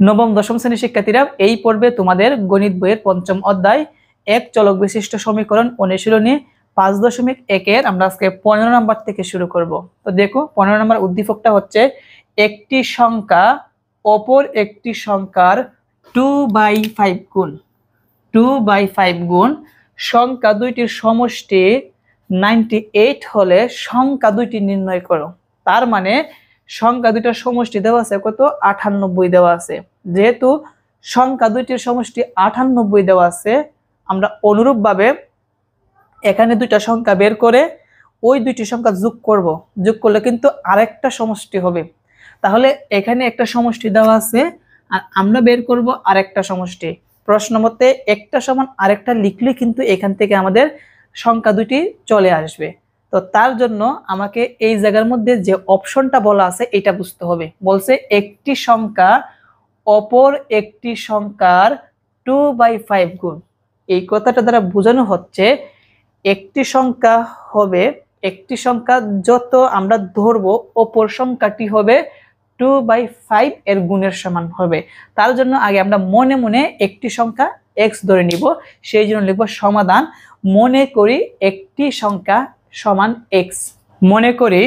নবম দশম শ্রেণীর শিক্ষার্থীরা, এই পর্বে তোমাদের গণিত বইয়ের পঞ্চম অধ্যায় এক চলক বিশিষ্ট সমীকরণ অনুশীলনী 5.1 আমরা আজকে 15 নম্বর থেকে শুরু করব। তো দেখো 15 নম্বর উদ্দীপকটা হচ্ছে একটি সংখ্যা অপর একটি সংখ্যার 2/5 গুণ 2/5 গুণ সংখ্যা দুইটির সমষ্টি 98 হলে সংখ্যা দুইটি নির্ণয় করো। তার মানে সংখ্যা দুইটার সমষ্টি দেওয়া আছে কত, 98 দেওয়া আছে। যেহেতু সংখ্যা দুইটির সমষ্টি 98 দেওয়া আছে, আমরা অনুরূপভাবে এখানে দুইটা সংখ্যা বের করে ওই দুইটি সংখ্যা যোগ করব। যোগ করলে কিন্তু আরেকটা সমষ্টি হবে। তাহলে এখানে একটা সমষ্টি দেওয়া আছে আর আমরা বের করব আরেকটা সমষ্টি। প্রশ্ন মতে একটা সমান আরেকটা লিখলে কিন্তু এখান থেকে আমাদের সংখ্যা দুটি চলে আসবে। তো তার জন্য আমাকে এই জায়গার মধ্যে যে অপশনটা বলা আছে এটা বুঝতে হবে। বলছে একটি সংখ্যা অপর একটি সংখ্যার 2/5 গুণ। এই কথাটা দ্বারা বোঝানো হচ্ছে একটি সংখ্যা হবে, একটি সংখ্যা যত আমরা ধরবো অপর সংখ্যাটি হবে 2/5 এর গুণের সমান হবে। তার জন্য আগে আমরা মনে মনে একটি সংখ্যা x ধরে নিব। সেই জন্য লিখব সমাধান মনে করি একটি সংখ্যা সমান x। মনে করি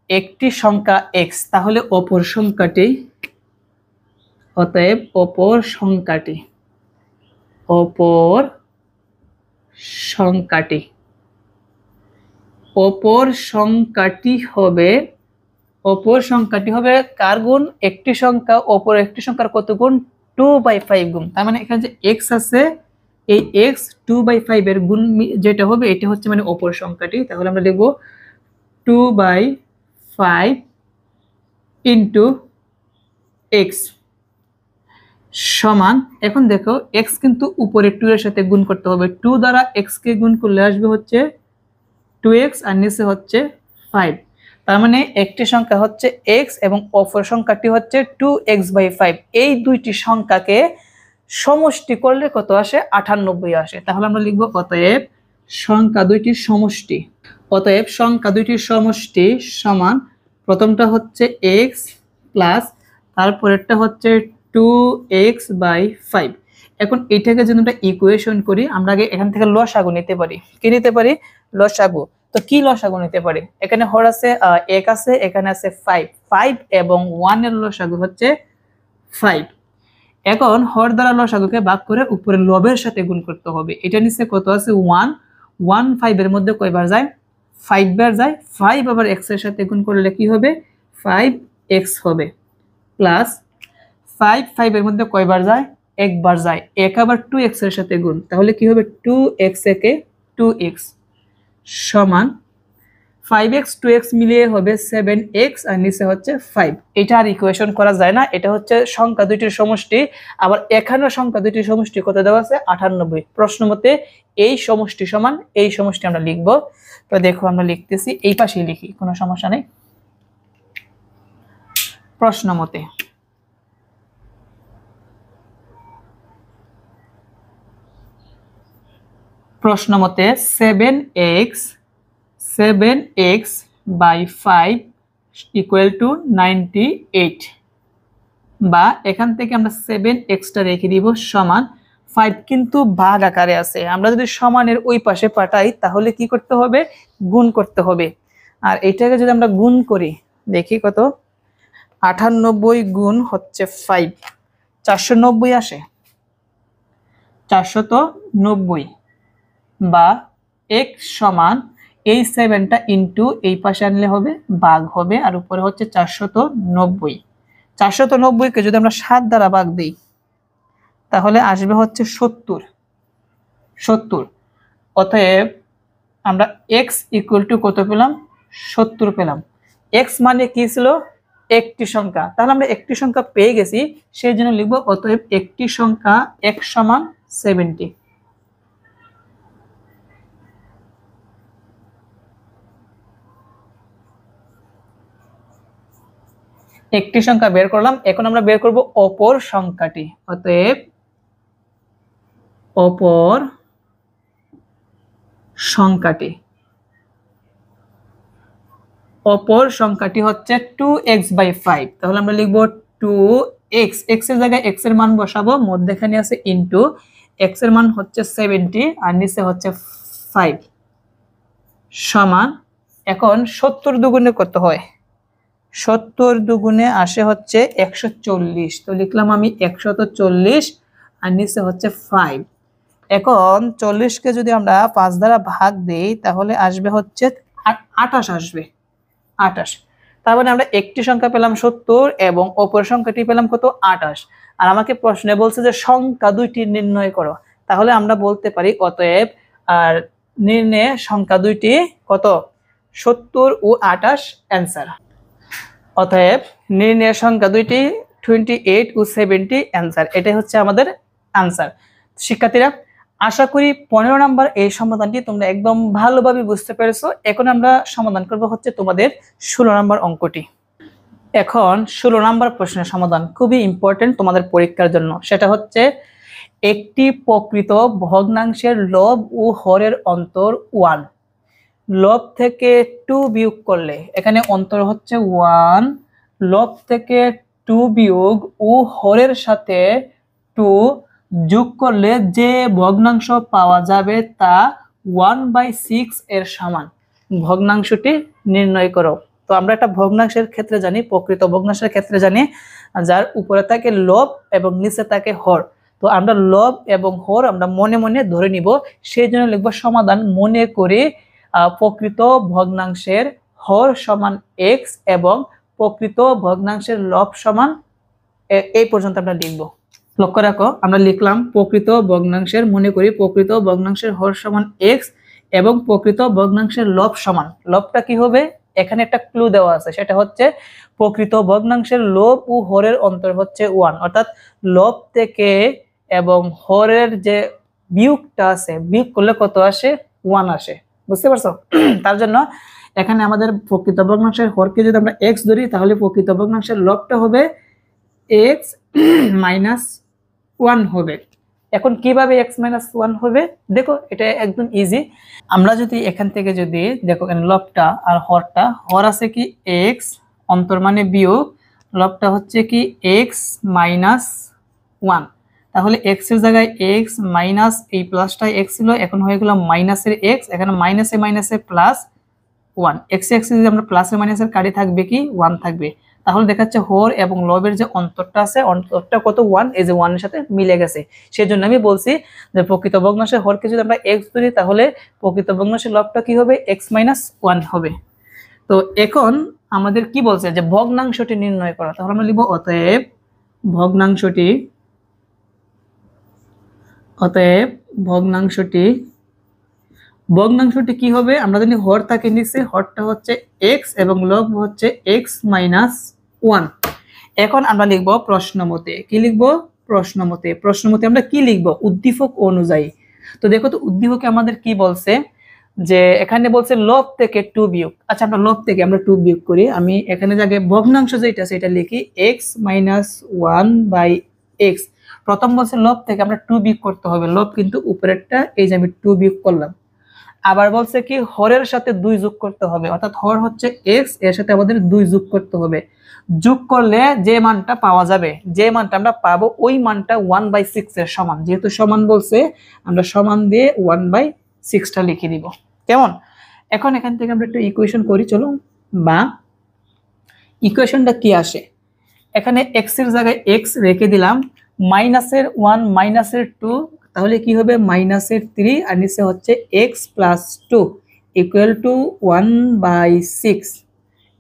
একটি সংখ্যা x, তাহলে অপর সংখ্যাটি, অতএব অপর সংখ্যাটি অপর সংখ্যাটি হবে কার গুণ? একটি সংখ্যা অপর একটি সংখ্যার কত গুণ? 2/5 গুণ। তার মানে এখানে যে x আছে, এই x 2/5 এর গুণ যেটা হবে এটা হচ্ছে মানে অপর সংখ্যাটি। তাহলে আমরা লিখব 2/5 ইন্টু x সমান, এখন দেখো x কিন্তু উপরে 2 এর সাথে গুণ করতে হবে। 2 দ্বারা x কে গুণ করলে আসবে হচ্ছে 2x আর নিচে হচ্ছে 5। তার মানে একটি সংখ্যা হচ্ছে x এবং অপর সংখ্যাটি হচ্ছে 2x/5। এই দুইটি সংখ্যাকে সমষ্টি করলে কত আসে? 98 আসে। তাহলে আমরা লিখব অতএব সংখ্যা দুইটির সমষ্টি সমান, প্রথমটা হচ্ছে x প্লাস তারপরেরটা হচ্ছে 2x/5। এখন এটাকে যদি আমরা ইকুয়েশন করি, আমরা আগে এখান থেকে লসাগু নিতে পারি। কি নিতে পারি? লসাগু। তো কি লসাগু নিতে পারি? এখানে হর আছে, এক আছে, এখানে আছে 5 এবং 1 এর লসাগু হচ্ছে 5। এখন হর দ্বারা লসাগুকে ভাগ করে উপরে লবের সাথে গুণ করতে হবে। এটা নিচে কত আছে? 1 5 এর মধ্যে কয়বার যায়? 5 বার যায়। 5 আবার x এর সাথে গুণ করলে কি হবে? 5x হবে প্লাস 5 এর মধ্যে কয়বার যায়? একবার যায়। এক আবার 2x এর সাথে গুণ, তাহলে কি হবে? 2x একে 2x সমান 5x 2x মিলিয়ে হবে 7x আর নিচে হচ্ছে 5। এটা আর ইকুয়েশন করা যায় না, এটা হচ্ছে সংখ্যা দুইটির সমষ্টি। আবার এখানেও সংখ্যা দুইটির সমষ্টি কত দেওয়া আছে? 98। প্রশ্ন মতে এই সমষ্টি সমান এই সমষ্টি আমরা লিখব। তো দেখো আমরা লিখতেছি, এই পাশেই লিখি, কোনো সমস্যা নেই। প্রশ্ন মতে 7x/5 ইকুয়াল টু 98, বা এখান থেকে আমরা 7xটা রেখে দিব সমান 5 কিন্তু ভাগ আকারে আছে। আমরা যদি সমানের ওই পাশে পাঠাই তাহলে কি করতে হবে? গুণ করতে হবে। আর এটাকে যদি আমরা গুণ করি, দেখি কত, 98 গুণ হচ্ছে 5, 490 আসে, 490, বা x সমান এই 7টা ইন্টু এই পাশে আনলে হবে ভাগ হবে, আর উপরে হচ্ছে 490। 490কে যদি আমরা 7 দ্বারা ভাগ দিই তাহলে আসবে হচ্ছে 70। অতএব আমরা x ইকুয়াল টু কত পেলাম? 70 পেলাম। x মানে কি ছিল? একটি সংখ্যা। তাহলে আমরা একটি সংখ্যা পেয়ে গেছি, সেই জন্য লিখব অতএব একটি সংখ্যা x সমান 70। একটি সংখ্যা বের করলাম, এখন আমরা বের করব অপর সংখ্যাটি। অতএব অপর সংখ্যাটি হচ্ছে 2x/5। তাহলে আমরা লিখব এক্স, এক্স এর জায়গায় এক্স এর মান বসাবো, মধ্যখানে আছে ইনটু, এক্স এর মান হচ্ছে 70 আর নিচে হচ্ছে 5 সমান, এখন 70 দুগুণে কত হয়, 70 দুগুণে আসে হচ্ছে 140, তো লিখলাম আমি 140 আর নিচে হচ্ছে 5। এখন 40কে যদি আমরা 5 দ্বারা ভাগ দেই তাহলে আসবে হচ্ছে 28 আসবে, 28। তার মানে আমরা একটি সংখ্যা পেলাম 70 এবং অপর সংখ্যাটি পেলাম কত, 28। আর আমাকে প্রশ্নে বলছে যে সংখ্যা দুইটি নির্ণয় করো, তাহলে আমরা বলতে পারি অতএব আর নির্ণয়ে সংখ্যা দুইটি কত, 70 ও 28 অ্যান্সার। অতএব নির্ণয়ের সংখ্যা দুইটি 28 ও 70 অ্যান্সার, এটাই হচ্ছে আমাদের অ্যান্সার। শিক্ষার্থীরা আশা করি 15 নম্বর এই সমাধানটি তোমরা একদম ভালোভাবে বুঝতে পেরেছো। এখন আমরা সমাধান করব হচ্ছে তোমাদের 16 নম্বর অঙ্কটি। এখন 16 নম্বর প্রশ্নের সমাধান খুবই ইম্পর্টেন্ট তোমাদের পরীক্ষার জন্য, সেটা হচ্ছে একটি প্রকৃত ভগ্নাংশের লব ও হরের অন্তর 1, লব থেকে 2 বিয়োগ করলে এখানে অন্তর হচ্ছে 1, লব থেকে 2 বিয়োগ ও হরের সাথে 2 যোগ করলে যে ভগ্নাংশ পাওয়া যাবে তা 1/6 এর সমান, ভগ্নাংশটি নির্ণয় করো। তো আমরা একটা ভগ্নাংশের ক্ষেত্রে জানি, প্রকৃত ভগ্নাংশের ক্ষেত্রে জানি যার উপরে থাকে লব এবং নিচে থাকে হর। তো আমরা লব এবং হর আমরা মনে মনে ধরে নিব, সেই জন্য লিখবো সমাধান মনে করে প্রকৃত ভগ্নাংশের হর সমান x এবং প্রকৃত ভগ্নাংশের লব সমান, এই পর্যন্ত আমরা লিখব। লক্ষ্য রাখো, আমরা লিখলাম প্রকৃত ভগ্নাংশের, মনে করি প্রকৃত ভগ্নাংশের হর সমান x এবং প্রকৃত ভগ্নাংশের লব সমান, লবটা কি হবে, এখানে একটা ক্লু দেওয়া আছে, সেটা হচ্ছে প্রকৃত ভগ্নাংশের লব ও হরের অন্তর হচ্ছে 1, অর্থাৎ লব থেকে এবং হরের যে বিয়োগটা আছে, বিয়োগ করলে কত আসে, 1 আসে, বুঝতে পারছো? তার জন্য এখানে আমাদের প্রকৃত ভগ্নাংশের হরকে যদি আমরা x ধরি তাহলে প্রকৃত ভগ্নাংশের লবটা হবে x মাইনাস 1 হবে। এখন কিভাবে x মাইনাস 1 হবে, দেখো এটা একদম ইজি। আমরা যদি এখান থেকে যদি দেখো এখানে লবটা আর হরটা, হর আছে কি x অন্তর মানে বিয়োগ, লবটা হচ্ছে কি x মাইনাস 1, তাহলে x এর জায়গায় x মাইনাস এই প্লাসটা x ছিল, এখন হয়ে গেল মাইনাসের x, এখানে মাইনাসে মাইনাসে প্লাস 1, x এ যদি আমরা প্লাসে মাইনাসের কাটি থাকবে কি 1 থাকবে, তাহলে দেখাচ্ছে হর এবং লবের যে অন্তরটা আছে, অন্তরটা কত 1, এই যে 1 এর সাথে মিলে গেছে। সেজন্য আমি বলছি যে প্রকৃত ভগ্নাংশের হরকে যদি আমরা x ধরি তাহলে প্রকৃত ভগ্নাংশের লবটা কি হবে, x মাইনাস 1 হবে। তো এখন আমাদের কি বলছে যে ভগ্নাংশটি নির্ণয় করা, তাহলে আমরা লিখব অতএব ভগ্নাংশটি, অতএব ভগ্নাংশটি, ভগ্নাংশটি কি হবে, আমরা জানি হর থাকে নিচে, হরটা হচ্ছে x এবং লব হচ্ছে x মাইনাস 1। এখন আমরা লিখব প্রশ্ন মতে, কি লিখব, প্রশ্ন মতে, প্রশ্ন মতে আমরা কি লিখব, উদ্দীপক অনুযায়ী। তো দেখো তো উদ্দীপকে আমাদের কি বলছে, যে এখানে বলছে লব থেকে 2 বিয়োগ, আচ্ছা আমরা লব থেকে আমরা 2 বিয়োগ করি, আমি এখানে জায়গায় ভগ্নাংশ যেটা সেটা লিখি x মাইনাস 1/x। প্রথম বলছে লব থেকে আমরা 2 বিয়োগ করতে হবে, লব কিন্তু উপরেরটা, এই যে আমি 2 বিয়োগ করলাম। আবার বলছে কি হরের সাথে 2 যোগ করতে হবে, অর্থাৎ হর হচ্ছে x, এর সাথে আমাদের 2 যোগ করতে হবে, যোগ করলে যে মানটা পাওয়া যাবে, যে মানটা আমরা পাবো ওই মানটা 1/6 এর সমান, যেহেতু সমান বলছে আমরা সমান দিয়ে 1/6টা লিখে দিব, কেমন? এখন এখান থেকে আমরা একটা ইকুয়েশন করি, চলো। বা ইকুয়েশনটা কি আসে, এখানে x এর জায়গায় x রেখে দিলাম, মাইনাসের 1 মাইনাসের 2, তাহলে কি হবে মাইনাসের 3 আর নিচে হচ্ছে x প্লাস 2 ইকুয়াল টু 1/6।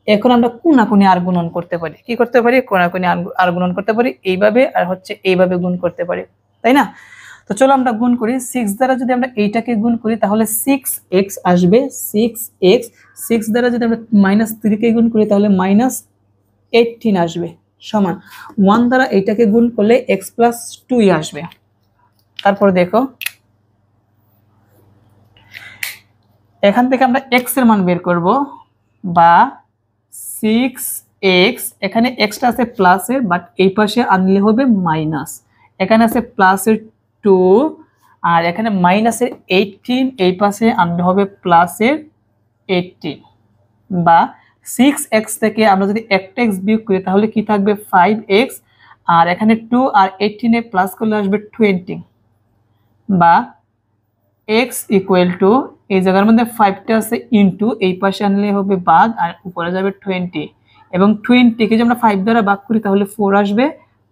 এখন আমরা কোনাকুনি আর গুণন করতে পারি, কি করতে পারি, কোনাকুনি আর গুণন করতে পারি, এইভাবে আর হচ্ছে এইভাবে গুণ করতে পারি, তাই না? তো চলো আমরা গুণ করি, 6 দ্বারা যদি আমরা এইটাকে গুণ করি তাহলে 6x আসবে, 6x, 6 দ্বারা যদি আমরা -3 কে গুণ করি তাহলে -18 আসবে, সমান 1 দ্বারা এইটাকে গুণ করলে x প্লাস 2 আসবে। তারপর দেখো এখান থেকে আমরা x এর মান বের করব, বা 6x, এখানে xটা আছে প্লাসের বাট এই পাশে আনলে হবে মাইনাস, এখানে আছে প্লাসের 2 আর এখানে মাইনাসের 18, এই পাশে আনলে হবে প্লাসের 18, বা 6x থেকে আমরা যদি একটা x বিয়োগ করি তাহলে কি থাকবে 5x, আর এখানে 2 আর 18 প্লাস করলে আসবে 20, বা x ইকুয়াল টু এই জায়গার মধ্যে 5টা আছে ইনটু এই পাশে আনলে হবে ভাগ আর উপরে যাবে 20, এবং 20 কে যদি আমরা 5 দ্বারা ভাগ করি তাহলে 4 আসবে।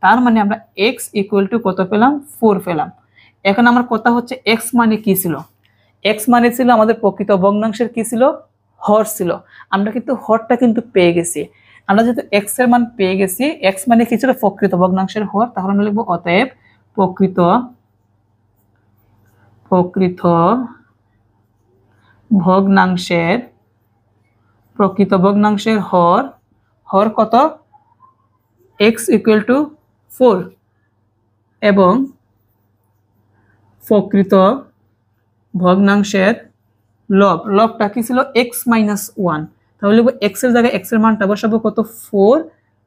তার মানে আমরা x ইকুয়াল টু কত পেলাম? 4 পেলাম। এখন আমার কথা হচ্ছে x মানে কি ছিল? x মানে ছিল আমাদের প্রকৃত ভগ্নাংশের কি ছিল? হর ছিল। আমরা কিন্তু হরটা কিন্তু পেয়ে গেছি। আমরা যেহেতু x এর মান পেয়ে গেছি, x মানে কি ছিল? প্রকৃত ভগ্নাংশের হর। তাহলে আমরা লিখব অতএব প্রকৃত ভগ্নাংশের হর কত? x ইকুয়াল টু 4, এবং প্রকৃত ভগ্নাংশের লবটা কি ছিল? x minus 1। তাহলে x এর জায়গায় x এর মানটা বসাবো কত? 4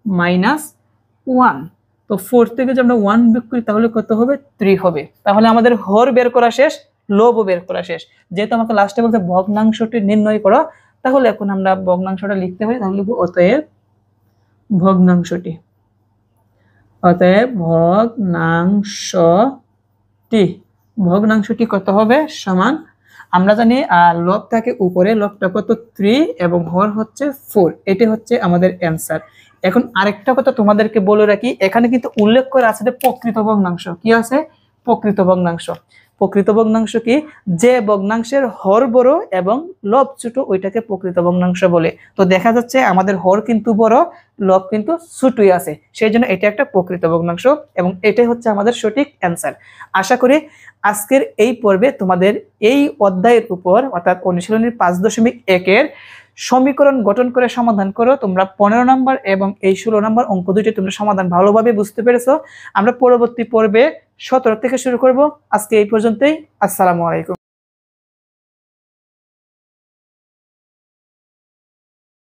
মাইনাস 1। তো 4 থেকে যদি আমরা 1 বিয়োগ করি তাহলে কত হবে? 3 হবে। তাহলে আমাদের হর বের করা শেষ, লবও বের করা শেষ। যেহেতু আমাকে লাস্টে বলতে ভগ্নাংশটি নির্ণয় করো, তাহলে এখন আমরা ভগ্নাংশটা লিখতে পারি। তাহলে লিখব অতএব ভগ্নাংশটি কত হবে? সমান, আমরা জানি লব থাকে উপরে, লবটা কত? 3 এবং হর হচ্ছে 4। এটি হচ্ছে আমাদের অ্যান্সার। এখন আরেকটা কথা তোমাদেরকে বলে রাখি, এখানে কিন্তু উল্লেখ করা আছে যে প্রকৃত ভগ্নাংশ কি আছে? প্রকৃত ভগ্নাংশ। প্রকৃত ভগ্নাংশ কি? যে ভগ্নাংশের হর বড় এবং লব ছোট ওইটাকে প্রকৃত ভগ্নাংশ বলে। তো দেখা যাচ্ছে আমাদের হর কিন্তু বড়, লব কিন্তু ছোটই আছে, সেই জন্য এটা একটা প্রকৃত ভগ্নাংশ, এবং এটাই হচ্ছে আমাদের সঠিক অ্যান্সার। আশা করি আজকের এই পর্বে তোমাদের এই অধ্যায়ের উপর অর্থাৎ অনুশীলনীর 5.1 সমীকরণ গঠন করে সমাধান করো তোমরা 15 নম্বর এবং এই 16 নম্বর অঙ্ক দুইটি তোমরা সমাধান ভালোভাবে বুঝতে পেরেছো। আমরা পরবর্তী পর্বে 17 থেকে শুরু করব। আজকে এই পর্যন্তই। আসসালামু আলাইকুম।